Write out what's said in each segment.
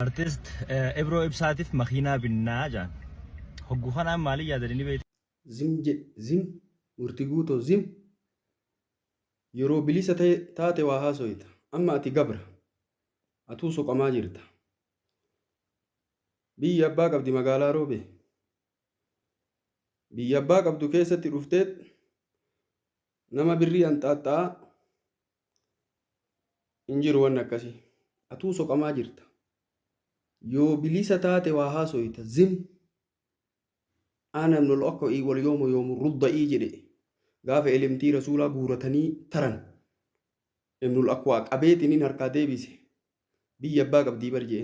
Artist Ebro Ibsatif Makhina bin Najan. Hogguhana Mali Yadrini Bait. Zim Murtiguto Zim Yoro Bilisa Tate Wahasoit. Amma ati Gabra Atu Sokamajirta Biyya Abbaa qabdi magaalaa Roobee. Biyya Abbaa qabdu keessatti dhufteet nama birrii hanxaaxxaa hin jiru waan akkasii. Atuu soqamaa jirta. Yoo bilisa taate waa haasoyta zim ana nol akka wal yoomu rudda'ii jedhe gaafa elemtii rasuulaa guuratanii taran emnul akka qabeetiniin harkaa deebise biyya Abbaa qabdii barjee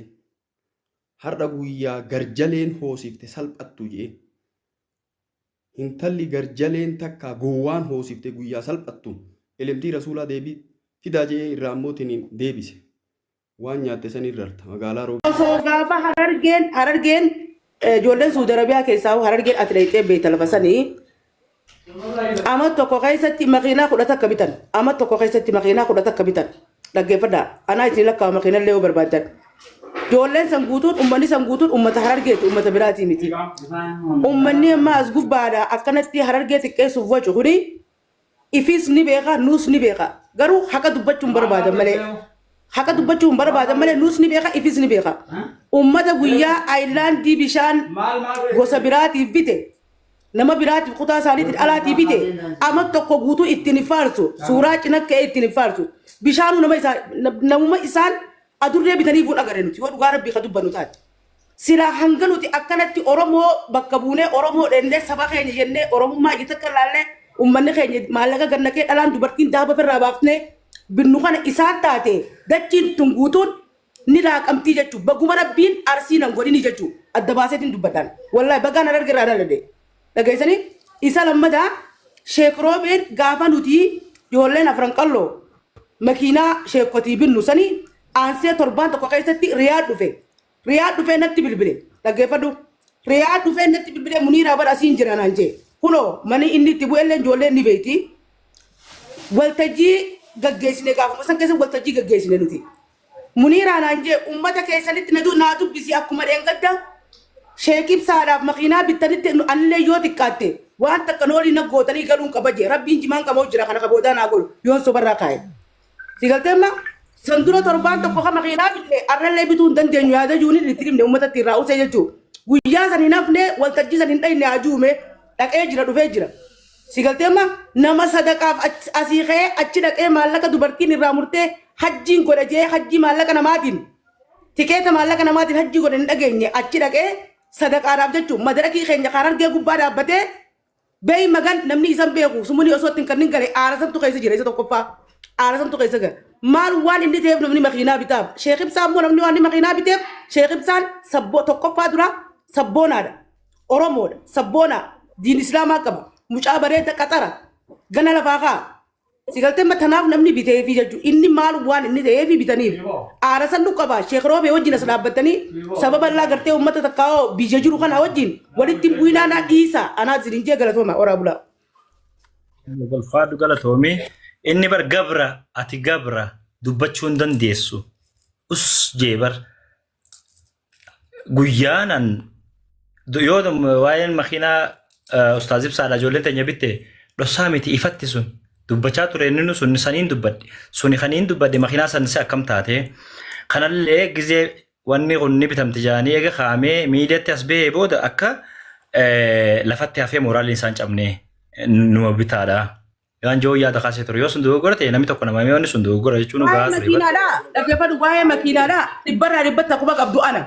har'a guyyaa garjaleen hoosifte salphattu jee intalli garjaleen takka gowwaan hoosifte guyyaa salphattu elemtii rasuulaa deebii fidaa jee irraa ammootiin deebise waan nyaatte san irrarta magaalaa Roobee. Osoo gaafa harargeen ijoolleen Suudi Arabiyaa keessaa harargeen atileetee beekta lafa sanii amma tokko keessatti makiinaa 10 akka bitan amma tokko keessatti makiinaa 10 akka bitan dhaggeeffadhaa anaa isin lakkaa makiinaa illee barbaadan. Ijoolleen san guutuun ummanni san guutuun ummata harargeeti ummata biraatii miti. Ummanni amma as gubbaadha akkanatti harargee xiqqeessuuf wacu kuni ifis ni beeka nuus ni beeka garuu haqa dubbachuun barbaadan malee. Haka dubbachuun barbaadan malee nuus ni beeka ifis ni beeka. Ummata guyyaa aayilaandii bishaan gosa biraatiif bite nama biraatiif kutaa isaaniitiin alaatiif bite amma tokko guutuu ittiin faarsu suuraa cinakkee ittiin faarsu bishaanuu namuma isaan adurree bitanii fuudha agarre nuti yoo dhugaa rabbii ka dubbannu taate. Silaa hanga nuti akkanatti Oromoo bakka buunee Oromoo dheennee saba keenya jennee Oromummaa itti akka laallee ummanni keenya maallaqa gannakee dhalaan dubartiin daaba ofirraa baaftee binnu kana isaan taate dachiin tunguutuun ni laaqamtii jechuun baguma rabbiin arsii nan godhini jechuun adda baaseetiin dubbatan wallahi bagaan argarraa dhalade dhageessanii isa lammataa Sheek Roobeen gaafa nuti ijoolleen afran qalloo makiinaa sheekotii binnu sanii aansee torbaan tokko keessatti riyaad dhufe natti bilbile dhaggeeffadhu riyaad dhufe natti bilbile muniiraa bara asiin jiran anjee kunoo mani inni itti bu'ellee ijoolleen ni beeyti waltajjii gaggeessine gaafa san keessa waltajjii gaggeessine nuti muniiraan anjee ummata keessanitti naa dubbisi akkuma dheengadda Sheek Ibsaadhaaf makiinaa bittanitti anillee yoo xiqqaatte waan takka noolii na gootanii galuun qaba jee rabbiin jimaan qabaa'u jira kana kaboodaa naa golu yoon sobarraa kaa'e sigalteemma sandura torbaan tokko ka makiinaa bitte arrallee bituu hin dandeenyu yaada juuni itti dhimne ummatatti irraa usee jechuudha guyyaa san hin hafne waltajjii san hin dhayne ajuume dhaqee jira dhufee jira. Sigalteemma nama sadaqaaf asii ka'ee achi dhaqee maallaqa dubartiin irraa murtee hajjiin godha jee hajjii maallaqa namaatiin tikeeta maallaqa namaatiin hajjii godha hin dhageenye achi dhaqee sadaqaadhaaf jechuun madarakii keenya kan argee gubbaa dhaabbatee beeyi magan namni isan beeku sumuni osoo ittiin kanneen galee aarasantu keessa jira isa tokkoffaa aarasantu keessa gara maal waan inni ta'eef namni makiinaa bitaaf Sheek Ibsaan immoo namni waan makiinaa biteef Sheek Ibsaan sabboo tokkoffaa dura sabboonaadha Oromoodha sabboonaa diin Islaamaa qaba. Mucaa bareeda qaxara gana lafaa kaa sigalteemma tanaaf namni biteefi jechuudha inni maal waan inni ta'eefi bitaniif aarasan nu qaba Sheek Roobee wajjin as dhaabbatanii sababa illaa gartee uummata takkaa biyya jiru kana wajjin walitti bu'inaa naa dhiisa anaa isin jee galatooma oraa bulaa. Galfaadhu galatoomii inni bar gabra ati gabra dubbachuu hin dandeessu us jee bar guyyaanan yoo waa'een makiinaa Ustaaz Ibsaadha ijoolleen teenya bitte dhossaa miti ifatti sun dubbachaa ture inni sun saniin dubbadde suni kaniin dubbadde makiinaa sanse akkam taate kanallee gizee wanni kun ni bitamti jaanii eega kaamee miidiyaatti as bahee booda akka lafatti hafee mooraalli isaan cabne numa bitaadha. Waan joo yaada kaasee ture yoo sun dogoggora ta'e namni tokko nama wanni sun dogoggora jechuun dhugaa ture. Makiinaadha dhaggeeffadhu waa'ee makiinaadha dhibbarraa dhibbatti akkuma qabdu ana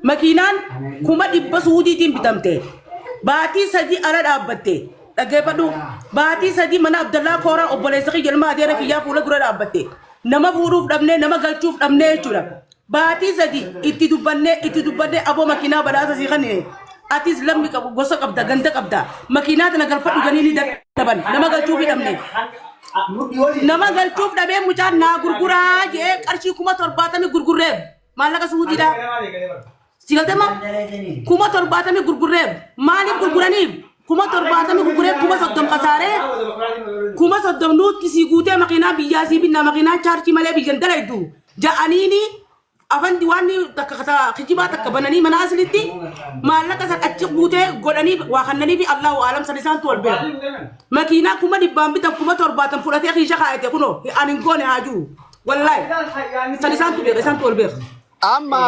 makiinaan 100 Suudiitiin bitamte. Baatii sadii ala dhaabbatte dhaggeeffadhu baatii sadii mana Abdallaa Kooraa obboleessa kiyya ilmaa adeera kiyyaa fuula dura dhaabbatte nama fuudhuuf dhabnee nama galchuuf dhabnee jechuudha baatii sadii itti dubbannee aboo makiinaa badhaasa sii kanneen atis lammi qabu gosa qabda ganda qabda makiinaa tana galfadhu ganii ni dadhaban nama galchuuf hidhamne nama galchuuf dhabee mucaan naa gurguraa jee qarshii 70 gurgurreef maallaqa Suudiidha. Sigalteemma 70 gurgurreef maaliif gurguraniif 70 gurgurreef 30 qasaaree 30 nuutti sii guutee makiinaa biyyaa sii binnaa makiinaa chaarjii malee biyyan dalaydu ja'aniini afandi wani takata kijiba takabanani mana asliti malaka sa acci bute godani wa khanani bi Allahu alam salisan tol be makina kuma di bambi ta kuma torbatan fulati akhi shaka ate kuno anin gone haju wallahi salisan tol be amma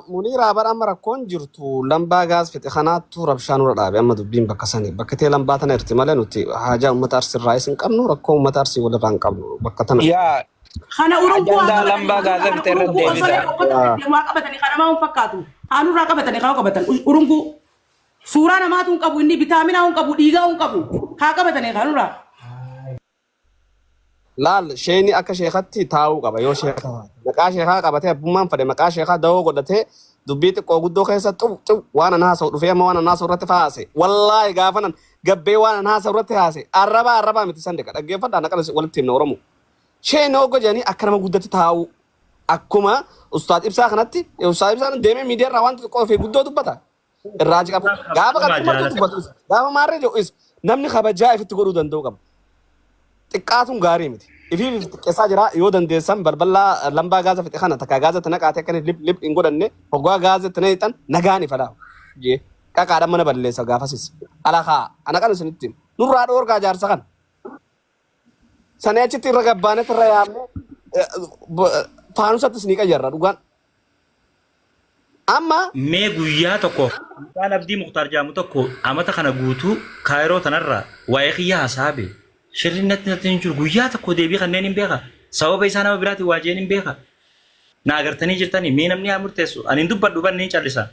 munira bar amara kon jirtu lamba gas fit khanatu rabshan wala be amma dubbin bakasani bakate lamba tan irtimala nuti haja ummatar sir raisin qabnu rakko ummatar si wala ran qabnu bakatan ya khana urungu agenda lamba gas terre de ma qabatani khana ma fakatu anu ra qabatani khaw qabatan urungu sura na matun qabu inni vitamina un qabu diga un qabu ha qabatani khanu ra laal sheeni akka sheekatti taa'uu qaba yoo sheeka maqaa sheekaa qabatee abbummaan fade maqaa sheekaa dawoo godhatee dubbii xiqqoo guddoo keessa xu waan anaasa'u dhufee amma waan anaasa'u irratti faase wallaahi gaafanan gabbee waan anaasa'u irratti haase arrabaa miti san deqa dhaggeeffadhaa naqala walitti himna oromoo sheeni hoggo jedhanii akka nama guddatti taa'uu akkuma ustaad ibsaa kanatti ustaad ibsaan deemee miidiyaa irraa waan xiqqoo fi guddoo dubbata irraaji qabu gaafa qabxumatti dubbatu gaafa maarree jedhu namni kabajaa ifitti godhuu danda'u qaba. xiqqaatuun gaarii miti. Ifi xiqqeessaa jira yoo dandeessan balbalaa lambaa gaaza fixe kana takka gaaza tana qaatee akkana lip hin godhanne hoggaa gaaza tana hixan nagaan ifadha. Jee qaqaadhaan mana balleessa gaafasis. Alakaa ana kan isinitti nurraa dhoorgaa jaarsa kan. Sana achitti irra gabbaanetti irra yaamne faanusattis ni qayyarra dhugaan. Amma mee guyyaa tokko waan abdii muxtaar jaamu tokko amata kana guutuu kaayiroo tanarraa waa'ee xiyyaa hasaabe. Shirrinatti natti hin jiru guyyaa tokko deebii kanneen hin beeka sababa isaa nama biraati waajeen hin beeka na agartanii jirtanii mee namni haa murteessu ani hin dubbadhu banni hin callisa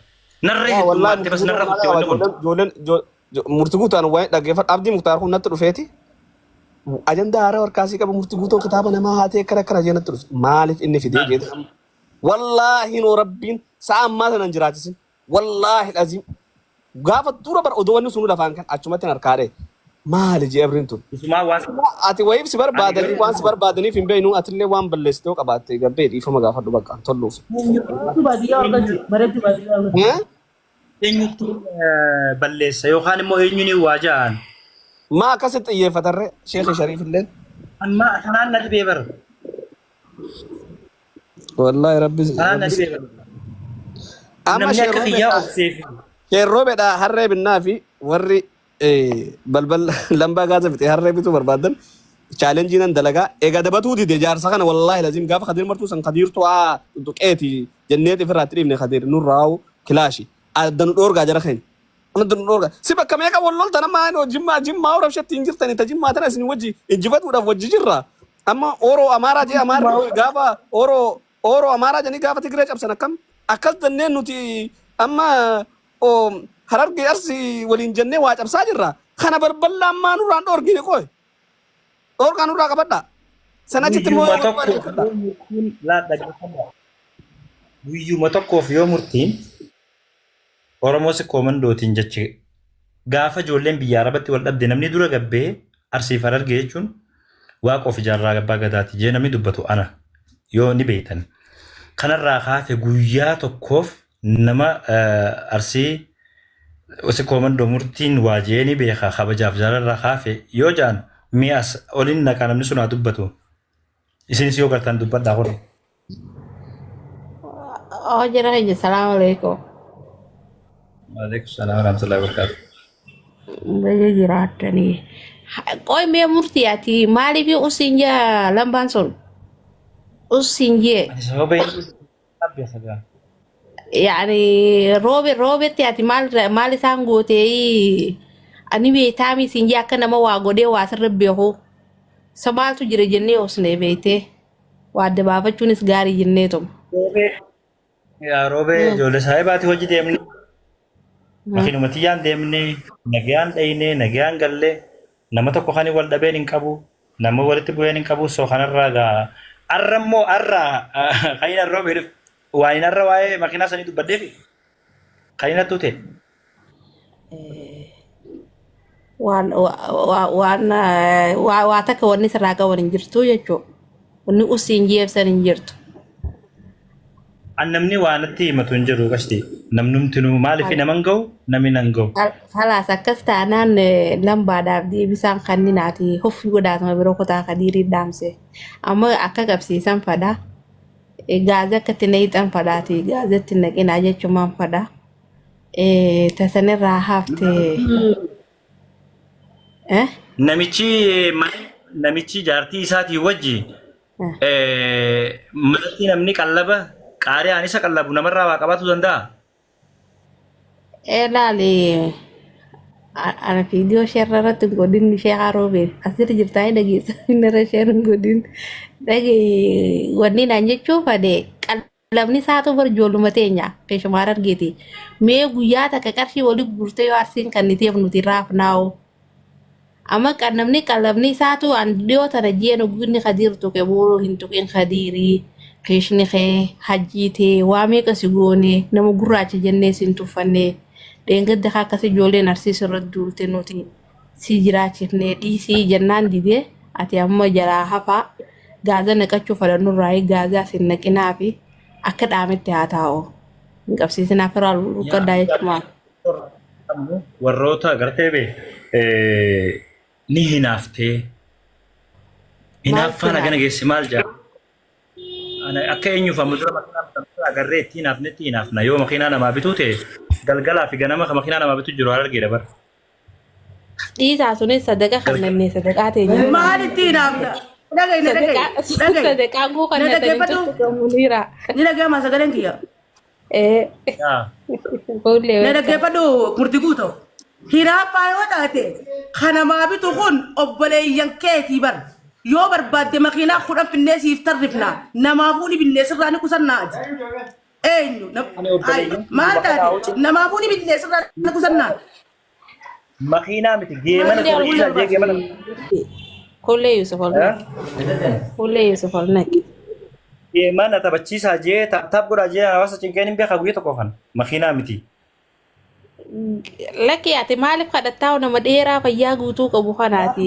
narree heddummaatte bas narra kutte wanni kun murti guutaan waa'ee dhaggeeffadha abdii muxtaar kun natti dhufeeti ajandaa haaraa warkaasii qaba murti guutuu kitaaba namaa haatee akkana jee natti dhufe maaliif inni fidee jeeta wallaahi noo rabbiin sa'a ammaa sanan jiraachisin wallaahi dhaziim gaafa dura bar odoo wanni sunu lafaan kan achumatti harkaadhee maali jee abriin tun ati wayiif si barbaadanii waan si barbaadaniif hin beeknu atillee waan balleessitoo qabaatte gabbee dhiifama gaafadhu bakka tolluuf. Eenyutu balleessa yookaan immoo eenyuni waajaan maa akkasitti xiyyeeffatarree sheekhi shariif illeen amma kanaan na dhibee bara wallaahi rabbi kanaan na dhibee bara amma namni akka xiyyaa obseefi sheerroo bedhaa harree binnaa fi warri balbal lambaa gaaza fixe harree bituu barbaadan chaalenjii nan dalagaa egaa dabatuu dide jaarsa kana wallaahi lazim gaafa kadir martuu san kadiirtu tuqeeti jenneeti firraatti dhiibne kadir nurraawu kilaashi addanu dhoorgaa jara keen addanu dhoorgaa si bakka meeqa wallolta nama jimmaa rabshatti hin jirtani ta jimmaa tana isin wajji injifatuudhaaf wajji jirra amma oroo amaaraa jee amaaraa gaafa oroo amaaraa janii gaafa tigiree cabsan akkam akkas danneen nuti amma harargee arsi waliin jennee waa cabsaa jirra kana balbala ammaa nurraan dhoorgine qoy dhoorgaa nurraa qabadha sanachitti guyyuma tokkoof yoo murtiin Oromoo si koomandootiin jechi gaafa ijoolleen biyya Arabatti wal dhabde namni dura gabbee arsiif harargee jechuun waaqoof ijaarraa gabbaa gadaati jee namni dubbatu ana yoo ni beektan kanarraa kaafe guyyaa tokkoof nama arsii Osi komando murtiin waajeeni beekaa kabajaaf jaalarraa kaafe yoo jaan mi'as olin naqaa namni sun haa dubbatu isinis yoo gartaan dubbadhaa hore. Jira hojii salaamu alaikum. Waalaikum salaam wa rahmatullahi wa barakatuh. Baay'ee jiraatanii. Qoy mee murtii ati maaliif usin jaa lambaan sun usin jee. Ati sababa inni abbiya sagaa. يعني روبرت ياتي مال سانغوتي اني بيتامي سينجا كنا ما واغودي واسربيهو سبال تجري جني وسني بيته واد بابا تونس غاري جنيتم يا روبي جول صاحباتي هوجي ديمني makinumatiyaan deemne nagaan dhayne nagaan galle nama tokko kan wal dhabeen hin qabu nama walitti bu'een hin qabu soo kanarraa gaa arrammoo arra kayina roobee waan arra waa'ee makiinaa sanii dubbaddeefi kayina tuute waa takka wanni sirraa qaban hin jirtu jechuudha wanni usiin jeebsan hin jirtu. Namni waan itti himatu hin jiru qasti namnumtinu maaliif naman ga'u namni nan ga'u. Halaas akkas taanaan lambaadhaaf deebisaan kanninaati hofii godaatama biroo kutaa kadiirii dhaamse amma akka qabsiisan fada gaaza akkatti na hiixan fadhaati. Gaazatti naqinaa jechumaan fadha. Tasanirraa hafte. Namichi jaartii isaatii wajji malatti namni qallaba qaariyaan isa qallabu namarraa waa qabaatu danda'a. Laali ana viidiyoo sheerra irratti godin ishee haroobeen asirra jirtaa dhageessa inni sheerra godin dhagee wanni naan jechuu fade qallabni isaatu bar ijoolluma teenya keessumaa argeeti mee guyyaa takka qarshii walii gurtee yoo arsiin kan niteef nuti raafnaa'u amma qallabni isaatu an dhiyoo tana jeen ogunni kadiirtu ke booroo hin tuqin kadiirii keeshni kee hajjiitee waa meeqa si goone nama gurraacha jennee sin tuffannee deengadda akkasi ijoolleen arsiis irratti duulte nuti si jiraachifnee dhiisii jennaan didee ati amma jalaa hafaa gaaza naqachuu fadhannurraa gaazaa sin naqinaa fi akka dhaametti haa taa'u hin qabsiisinaa firaa luqqaddaa jechumaan. Warroota agartee ni hinaaftee hinaaffaan hagana geessi maal jaa akka eenyuuf amma dura makiinaa agarree itti hinaafnetti hinaafna yoo makiinaa namaa bituu ta'e galgalaa fi ganama makiinaa namaa bituu jiru argee dabar. Dhiisaa sunis sadaqa kan namni sadaqaa ta'e. Maalitti hinaafna? Sadaqaa guu kan natanii gamuniira. Ni dhaggeeffama sagaleen kiyya. Na dhaggeeffadhu murtii guutuu. Hinaaffaa yoo taate kanamaa bitu kun obboleeyyan keetii bar. Yoo barbaadde makiinaa kudhan finnee siif tarrifna namaafuu ni binneessirraa ni qusannaati. Eenyu maal taate namaafuu ni binneessirraa ni qusannaati. Makiinaa miti geemana tursiisaa jee geemana. Kullee Yusuf Olnaq. Kullee Yusuf Olnaq. Geemana taphachiisaa jee taap godhaa jee hawaasa cinqeen hin beekaa guyyaa tokko kan makiinaa miti. Lakki ati maaliif kadhattaa nama dheeraa fayyaa guutuu qabu kanaati.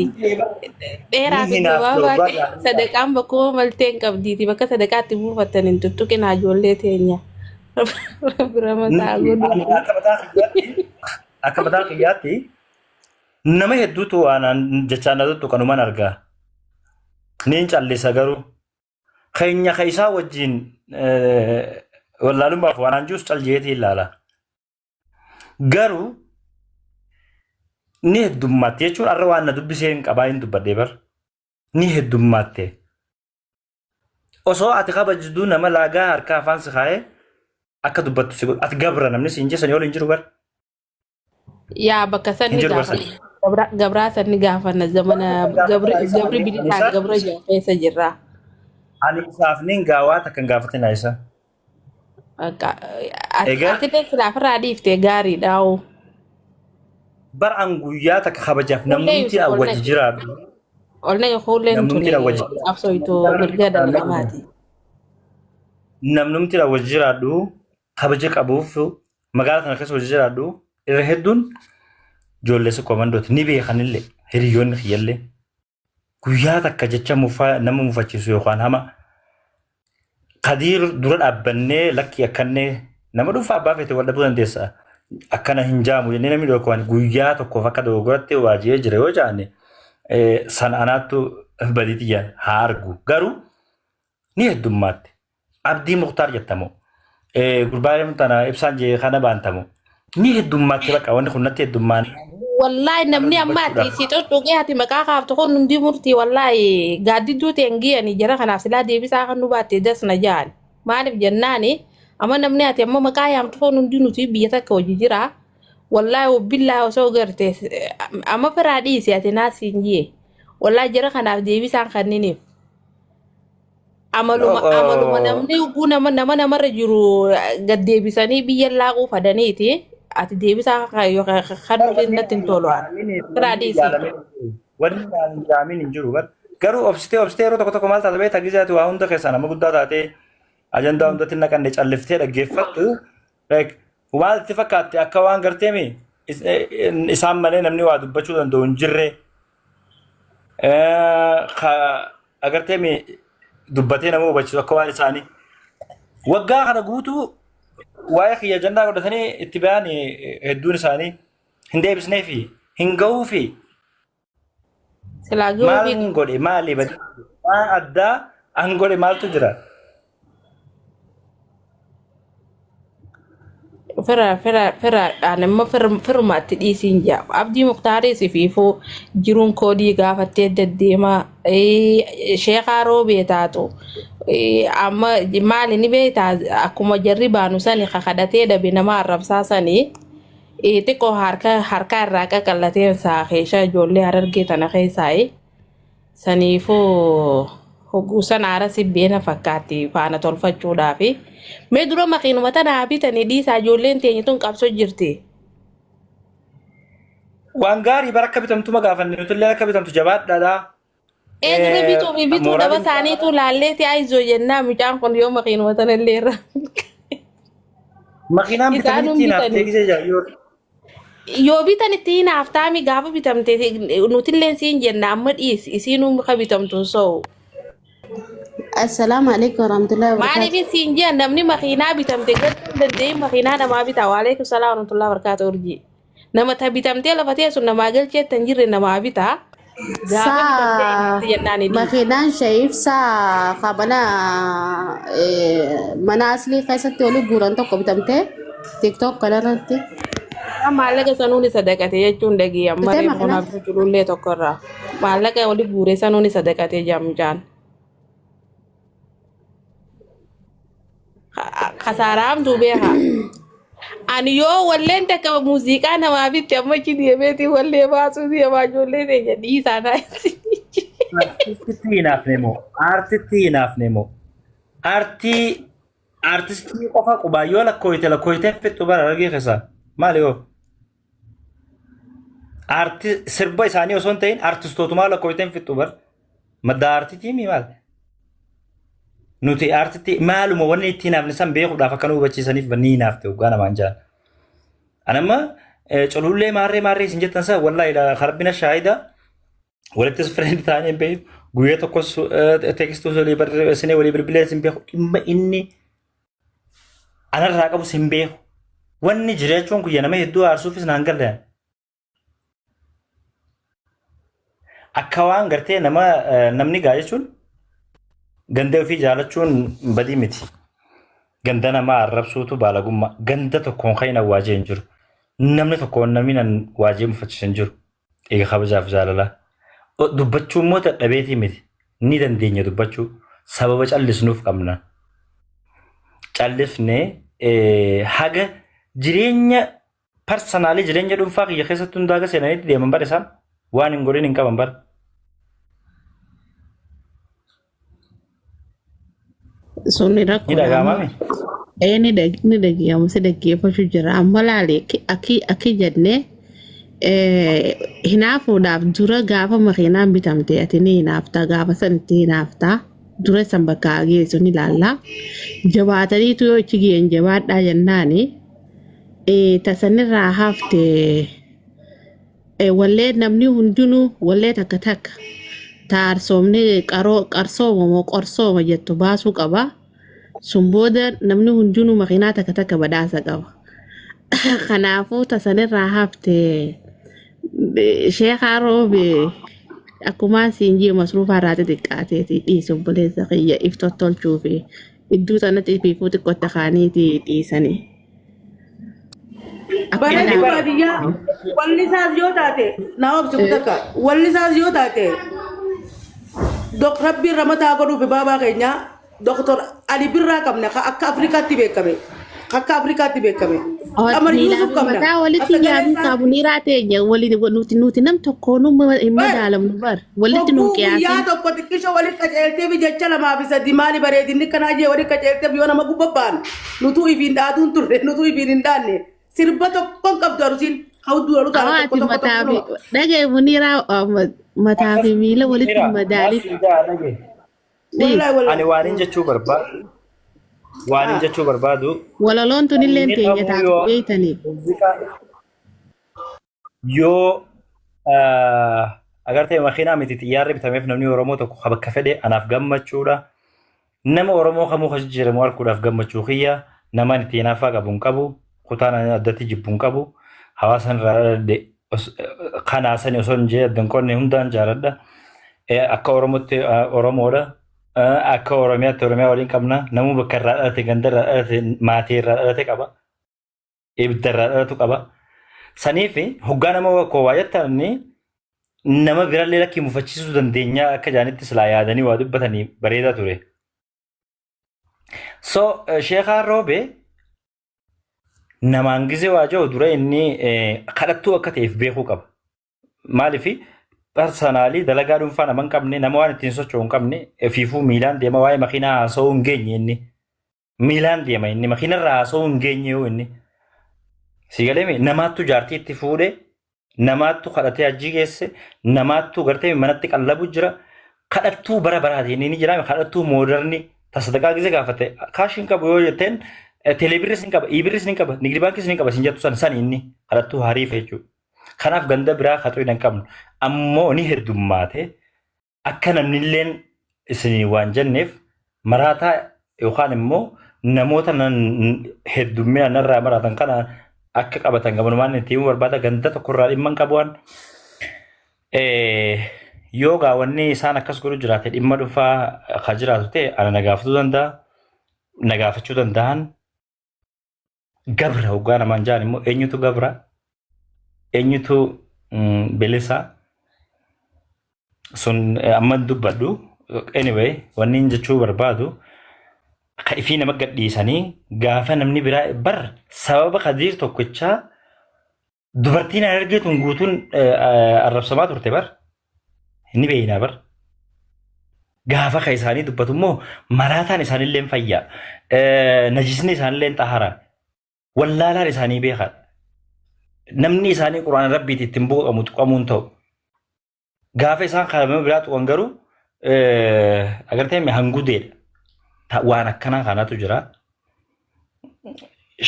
Dheeraa fi gabaabaa sadaqaan bakkuma maltee hin qabdiiti bakka sadaqaatti buufattan hin tuttuqinaa ijoollee teenya. Akka mataa kiyyaatti nama hedduutu waan jechaan dhatutu kanumaan argaa. Niin callisa garuu keenya keessaa wajjin wallaalummaaf waan anjuus caljeetii ilaala. Garuu ni heddummaatti jechuun arra waan na dubbisee hin qabaa hin dubbadhee bar ni heddummaatti. Osoo ati kabajdu nama laagaa harka afaan si kaa'ee akka dubbattu si godhu ati gabra namni si hin jeesanii ol hin jiru bar. Yaa bakka sanni gaafa gabraa sanni gaafanna zamana gabri bilisaa gabra keessa jirra. Ani isaaf niin gaawaa takkan gaafatina isa. Ati silaaf irraa dhiiftee gaariidha. Bar an guyyaa takka kabajaaf namnumti wajji jiraatu. Olna yookaan tuni absoitu mirga daldalaati. Namnumti wajji jiraatu kabaja qabuuf magaalaa kana keessa wajji jiraatu irra hedduun ijoollee komandooti ni beekanillee hiriyoonni kiyyallee guyyaa takka jecha nama mufachiisu yookaan hama. Kadiir dura dhaabbannee lakki akkannee nama dhuunfaa abbaa feete wal dhabuu dandeessa. Akkana hin jaamu jennee namni dhookwaan guyyaa tokkoof akka dogoggoratti waajjiree jira yoo jaanne sana'anaattu badiitiyyaan haa argu. Garuu ni heddummaatti. Abdii Mukhtaar jettamu. Gurbaa tana ibsaan jee kana baantamu. Ni heddummaatti bakka wanni kun natti heddummaan. Wallahi namni ammaatti si xoxxuqee ati maqaa kaaftu kun hundi murtii wallahi gaaddidduu teengiyani jara kanaaf silaa deebisaa kan nu baatte dasna jaan maaliif jennaani amma namni ati amma maqaa yaamtu kun hundi nuti biyya takka hojii jira wallahi billahi osoo garte amma firaa dhiisi ati naasiin jee wallahi jara kanaaf deebisaan kanniniif amaluma namni ugguu namarra jiru gad deebisanii biyya laaquu fadaniiti. Ati deebisaa kan natti hin tolu. Wanni jaamin hin jiru garuu obsitee yeroo tokko maal taate beektaa gizaati waa hunda keessaa nama guddaa taatee ajandaa hundatti naqannee calliftee dhaggeeffattu waan itti fakkaatte akka waan garteemi isaan malee namni waa dubbachuu danda'u hin jirre agarteemi dubbatee nama hubachiisu akka waan isaanii waggaa kana guutuu waa'ee kiyya ajandaa godhatanii itti ba'an hedduun isaanii hin deebisnee fi hin gahuu fi maal godhe maali waan addaa an godhe maaltu jira fira anamma firmaatti dhiisiin jaa abdii muktaarii sifiifuu jiruun koodii gaafattee deddeema sheekaa roobee taatu amma maali ni beektaa akkuma jarri baanu sani kakadhatee dhabe nama arrabsaa sanii xiqqoo harka irraa qaqallatee keesha ijoollee Harargee tana keessaayi saniifuu hogguu sana aara sibbeena fakkaatti faana tolfachuudhaafi. Mee dura makiinuma tanaa bitanii dhiisaa ijoolleen teenya tun qabsoo jirti. Waan gaarii bara akka bitamtuma gaafanne nuti illee akka bitamtu jabaadhaadha. Dura bituu daba isaaniitu laalleeti aizoo jennaa mucaan kun yoo makiinuma tana illee irra. Makiinaan bitanii ittiin haftee gisee jaayyoo. Yoo bitan ittiin haftaami gaafa bitamte nuti illee siin jenna amma dhiis isiinuu muka bitamtuun soo. السلام عليكم ورحمة الله وبركاته. Maaliif siin jeen namni makiinaa bitamte gaduu danda'e makiinaa namaa bitaa waalaikum salaam wa rahmatullahi wa barakatuh urjii. Nama ta bitamtee lafa teessu namaa galchee tan jirre namaa bitaa. مكيدان شايف سا خبنا مناسلي خيسة تولي قران توقع بتمتي تيك توك كلا رتي maallaqa sanuuni sadaqate jechuun dhagee amma reefunaaf jirullee tokkorraa maallaqa wali guuree sanuuni sadaqate jamjaan kasaaraamtu beeka ani yoo walleen takka muuziqaa namaa bitti amma achi deemeeti wallee baasuu deemaa ijoollee teenya dhiisaa taasisi. Artisti hinaafne moo artistii qofa qubaa yoo lakkooyte fixu bara argee keessa maali yoo sirba isaanii osoo hin ta'in artistootumaa lakkooyteen fixu bara madda artitii mi maal nuti artitii maaluma wanni ittiin hinaafne san beekuudhaaf akka nu hubachiisaniif banni hinaafte waggaa namaan jaan anamma culullee maarree isin jettan san wallaahi harbina shaayida walittis firendi ta'anii hin beeku guyyaa tokkos teekstuu walii barreessinee walii bilbilee sin beeku dhimma inni anarraa qabu sin beeku wanni jiraachuun guyyaa nama hedduu aarsuufis naan galleen akka waan gartee namni gaa jechuun ganda ofii jaalachuun badii miti ganda namaa arrabsuutu baalagummaa ganda tokkoon kan waajee hin jiru namni tokkoon namni nan waajee mufachiisan jiru eega kabajaaf jaalalaa dubbachuu immoo dadhabeetii miti ni dandeenya dubbachuu sababa callisnuuf qabna callisnee haga jireenya parsanaalii jireenya dhuunfaa kiyya keessatti hundaaga seenaniitti deeman bara isaan waan hin godhin hin qaban bara. Sunni rakkoo. Ni dhagaamame? Ni dhagaama si dhaggeeffachuu jira amma laalee akki jennee hinaafuudhaaf dura gaafa makiinaan bitamte ati ni hinaaftaa gaafa sanatti hinaaftaa dura san bakka geessu ni ilaallaa jabaataniitu yoo ichi ga'an jabaadhaa jennaani tasanirraa hafte wallee namni hundinuu wallee takka takka taarsoomni qarsooma moo qorsooma jettu baasuu qaba sun booda namni hundinuu makiinaa takka takka badhaasa qaba kanaafuu tasanirraa hafte sheekaa roobee akkuma siinjii masruufaa irraa xixiqqaateeti dhiise obboleessa kiyya ifto tolchuu fi iddoo sanatti fiifuu xiqqootti kaaniiti dhiisanii. Bareedu baadiyyaa walli isaas yoo taate naa obsi takka walli isaas yoo taate rabbiin ramataa godhuuf baabaa keenya doktor Ali Birraa qabna akka Afrikaatti beekame. Akka Afrikaatti beekame. Amar Yusuf qabna. Mataa walitti yaa'anii qabuun irraa nuti nam tokkoon hin madaalamnu bar walitti nu qiyaasan. Yaa tokko xiqqisho walitti qaceeltee fi jecha lamaa fi sadii maali bareedinni kanaa jee walitti qaceeltee yoo nama gubbaan nutuu ifiin dhaaduun turre nutuu ifiin hin dhaanne sirba tokkoon qabdu arusiin hawduu aru ta'a tokko tokko. Dhagee muniraa mataa fi miila walitti madaalii. Ani waan jechuu barbaadu. Waan jechuu barbaadu. Walaloon tun illee teenya taatu beeytanii. Yoo agartee makiinaa miti xiyyaarri bitameef namni Oromoo tokko bakka fedhe anaaf gammachuudha. Nama Oromoo kamuu kan jijjiiramu arguudhaaf gammachuu kiyya namaan itti hinaaffaa qabu hin qabu kutaan addatti jibbu hin qabu hawaasan irraa kanaasanii osoo hin jee addan qonne hundaan jaaladha. Akka Oromootti Oromoodha. Akka Oromiyaatti Oromiyaa waliin qabna namuu bakka irraa dhalate ganda irraa dhalate maatii irraa dhalate qaba. ibdarraadhatu qaba. Saniif hoggaa nama koowaayattaanni nama birallee lakkii mufachiisuu dandeenya akka jaanitti silaa yaadanii waa dubbatanii bareedaa ture. So Sheekhaan Roobee namaan gizee waa jiru dura inni kadhattuu akka ta'eef beekuu qaba. Maaliif personaalii dalagaa dhuunfaa nama hin qabne nama waan ittiin socho'u hin qabne fiifuu miilaan deema waa'ee makiinaa haasa'uu hin geenye inni miilaan deema inni makiinarraa haasa'uu hin geenye yoo inni sigalee namaattu jaartii itti fuudhee namaattu kadhatee ajjii geesse namaattu gartee manatti qallabu jira kadhattuu bara baraatiin inni jira kadhattuu mooderni tasadaqaa gizee gaafate kaashiin qabu yoo jetteen teeleebirris ni qaba iibirris ni qaba nigdi baankis ni qaba sin jettu san inni kadhattuu hariif jechuudha. Kanaaf ganda biraa haa ta'uu hin qabnu ammoo ni heddummaate akka namni illeen isin waan jenneef maraataa yookaan immoo namoota heddumminaan narraa maraatan kana akka qabatan gabanumaan itti himuu barbaada ganda tokkorraa dhimma hin qabu waan yoo gaawwanni isaan akkas godhu jiraate dhimma dhufaa haa jiraatu ta'e ana nagaafachuu danda'an gabra hoggaa namaan jaan immoo eenyutu gabra eenyutu bilisa sun amma dubbadhu anyway wanni jechuu barbaadu ka ifii nama gadhiisanii gaafa namni biraa bar sababa Khadiir tokkichaa dubartiin argeetun guutuun arrabsamaa turte bar inni beeyinaa bar gaafa ka isaanii dubbatu immoo maraataan isaanillee fayyaa najisni isaanillee xaharaa wallaalaan isaanii beekaa namni isaanii quraana rabbiitti ittiin bu'amu tuqamuun ta'u gaafa isaan kalama biraa tuqan garuu agartee hangudeedha waan akkanaa kanatu jira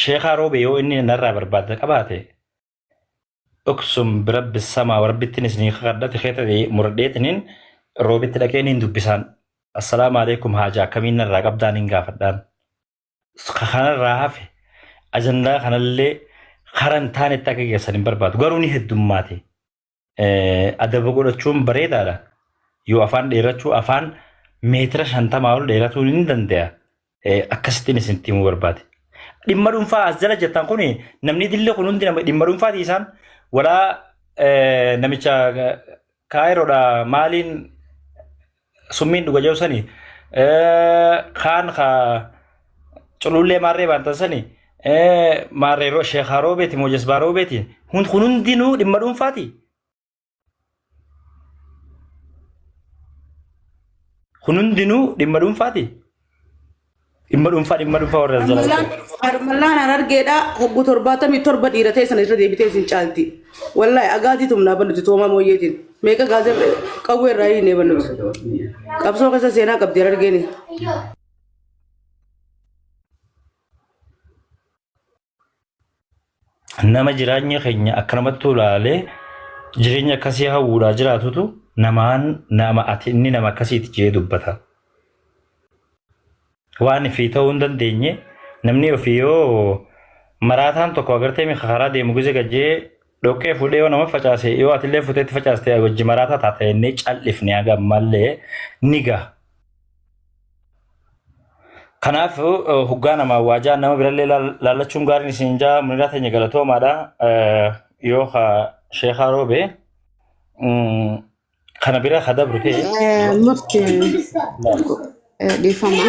Sheekhaa Roobee yoo inni narraa barbaada qabaate uksum birabbi samaa warabbittiin isinii kadhate keetate muradheetiniin Roobitti dhaqeen hin dubbisaan assalaamu alaikum haajaa akkamiin narraa qabdaan hin gaafadhaan kanarraa hafe ajandaa kanallee karan taanetti akka geessan hin barbaadu garuu ni heddummaate adaba godhachuun bareedaadha yoo afaan dheerachuu afaan meetira 50 ol dheeratuu ni danda'a akkasittiin isinitti himuu barbaade dhimma dhuunfaa as jala jettan kun namni dillee kun hundi dhimma dhuunfaati isaan walaa namicha kaayiroodha maaliin summiin dhuga jiru sanii kaan culullee maarree baantan sanii maarreeroo Sheekhaa Roobeeti moo Jesbaa Roobeeti kun hundinuu dhimma dhuunfaati. Kun hundinuu dhimma dhuunfaati. Dhimma dhuunfaa warra jala. Mallaan argeedha hoggu 77 dhiira ta'e sana irra deebitee isin caalti. Wallahi agaatii tumnaa bannuti toomaa mooyyeetiin. Meeqa gaazee qawwee irraa hin eebannuti. Qabsoo keessa seenaa qabdi argeeni. Nama jireenya keenya akkanumatti ulaalee jireenya akkasii hawwuudhaa jiraatutu nama ati inni nama akkasiiti jee dubbata. Waan ifii ta'uu hin dandeenye namni ofii yoo maraataan tokko agartee karaa deemu gise gajjee dhoqqee fuudhee yoo nama facaase yoo atillee fuuteetti facaaste wajji maraataa taate inni callifne agammallee ni gaha. Kanaaf hoggaa nama waajaa nama birallee laallachuun gaariin isin jaa munirraa teenya galatoomaadha yoo Sheekhaa Roobee kana bira kadabru ta'e. Murti dhiifama.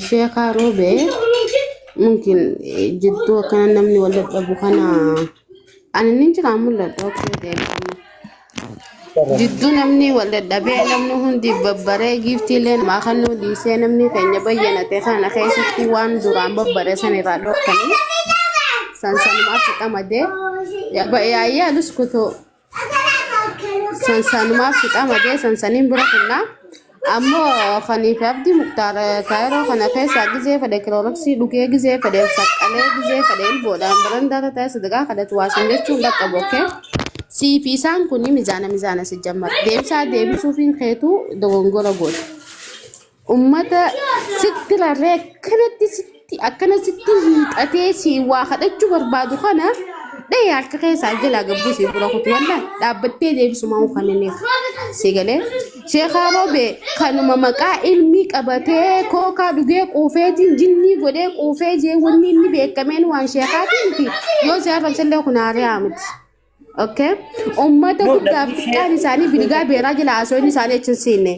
Sheekhaa Roobee mungkin jidduu akkana namni wal dadhabu kana ani nin jira mul'adha okkee deebifama. Jidduu namni wal dadhabee namni hundi babbaree giiftiilee namaa kannuu dhiisee namni keenya bayyanate kana keessatti waan duraan babbaree san irraa dhokkanii sansanumaaf fixamadee yaayyaa luskutoo sansanumaaf fixamadee sansaniin bira kunnaa ammoo kaniif abdii muktaar kaayiroo kana keessaa gizee fedhe kilooroksii dhugee gizee fedhe saqqalee gizee fedhe ilboodhaan barandaata ta'e sadagaa kadhatu waasan jechuun dhaqqabu okkee. Siif isaan kun mizaana si jammar deemsaa deebisuufiin keetuu dogongora godhu. Ummata sitti rarree akkana sitti hiixatee si waa kadhachuu barbaadu kana dhee harka keessaa jalaa gabbuu si bira kutu wallaan dhaabbattee deebisumaa uffannaniif si galee Sheekha Roobe kanuma maqaa ilmi qabatee kookaa dhugee quufeetiin jinnii godhee quufee jee wanni inni beekameen waan sheekaatiin fi yoo siyaasa sallee kun haaree miti. Okay? Ummata guddaaf xiqqaan isaanii bilgaa beeraa jala haasawni isaanii achi hin siinne.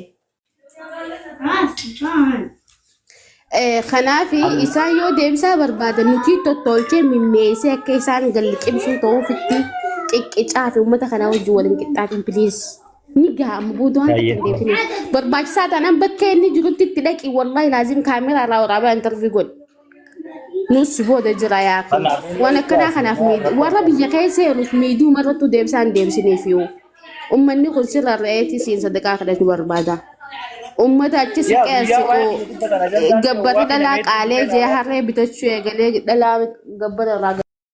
Kanaafi isaan yoo deebisaa barbaadan nuti tottolchee mimmeessee akka isaan galli qibsuu ta'uufitti qiqqicaa fi uummata kanaa wajjin waliin qixxaatin piliis. Ni gahamu buutu waan takka deebine. Barbaachisaa taanaan bakka inni jirutti itti dhaqi wallahi laazim kaameraa irraa waraabaa intarvii godhi. Nus booda jira yaaqi. Waan akkanaa kanaaf warra biyya keessa heerus miiduu marrattu deebisaan deebisineef yoo. Uummanni kun sirra re'eetii siin sadaqaa kadhatu barbaada. Ummata achi siqeessu gabbarri dhalaa qaalee jee harree bitachuu eegalee dhalaa gabbara irraa